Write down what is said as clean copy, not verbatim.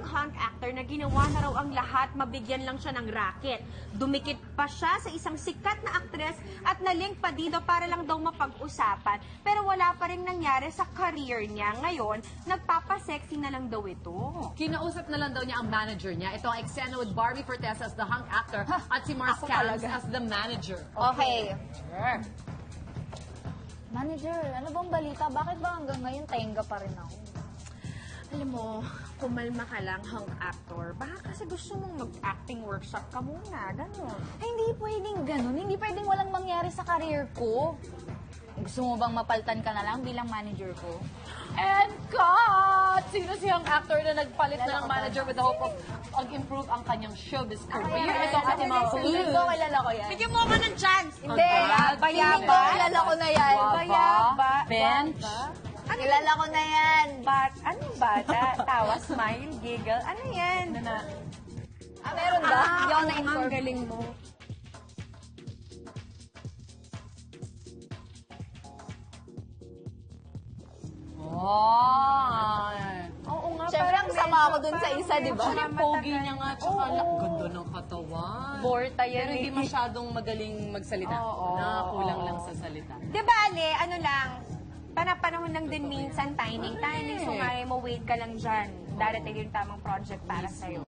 hunk actor na ginawa na raw ang lahat, mabigyan lang siya ng racket. Dumikit pa siya sa isang sikat na aktres at nalink pa dito para lang daw mapag-usapan. Pero wala pa rin nangyari sa career niya. Ngayon, nagpapasexy na lang daw ito. Kinausap na lang daw niya ang manager niya. Ito ang eksena with Barbie Fortesa as the hunk actor at si Mars Cans as the manager. Okay. Sure. Manager, ano bang balita? Bakit ba hanggang ngayon tenga pa rin ako? Alam mo, kumalma ka lang, hunk actor. Baka kasi gusto mong mag-acting workshop ka muna, gano'n. Ay, hindi pwedeng ganun. Hindi pwedeng walang mangyari sa career ko. Gusto mo bang mapaltan ka na lang bilang manager ko? And cut! Sino siyang actor na nagpalit na ng manager with the hope of mag-improve ang kanyang showbiz career? Ito ang ating mga Hindi clues. ko, kilala ko yan. Bigyan mo ako ng chance! Hindi. Feeling ko, kilala ko na yan. Bayaba. Bench. Kilala ko na yan. Anong bata? Tawa, smile, giggle. Ano yan? Meron ba? Hindi ako na-inform. Ang galing mo. Oh. Oo nga, Siyempre, ang sama ako dun sa isa, di ba? Ang pogi niya nga, tsaka ganda ng katawan. Borta yan. Pero hindi masyadong magaling magsalita. Kulang lang sa salita. Di ba, Ale, ano lang, panahon lang din minsan, timing. So, nga mo, wait ka lang dyan. Darating yung tamang project para sa'yo.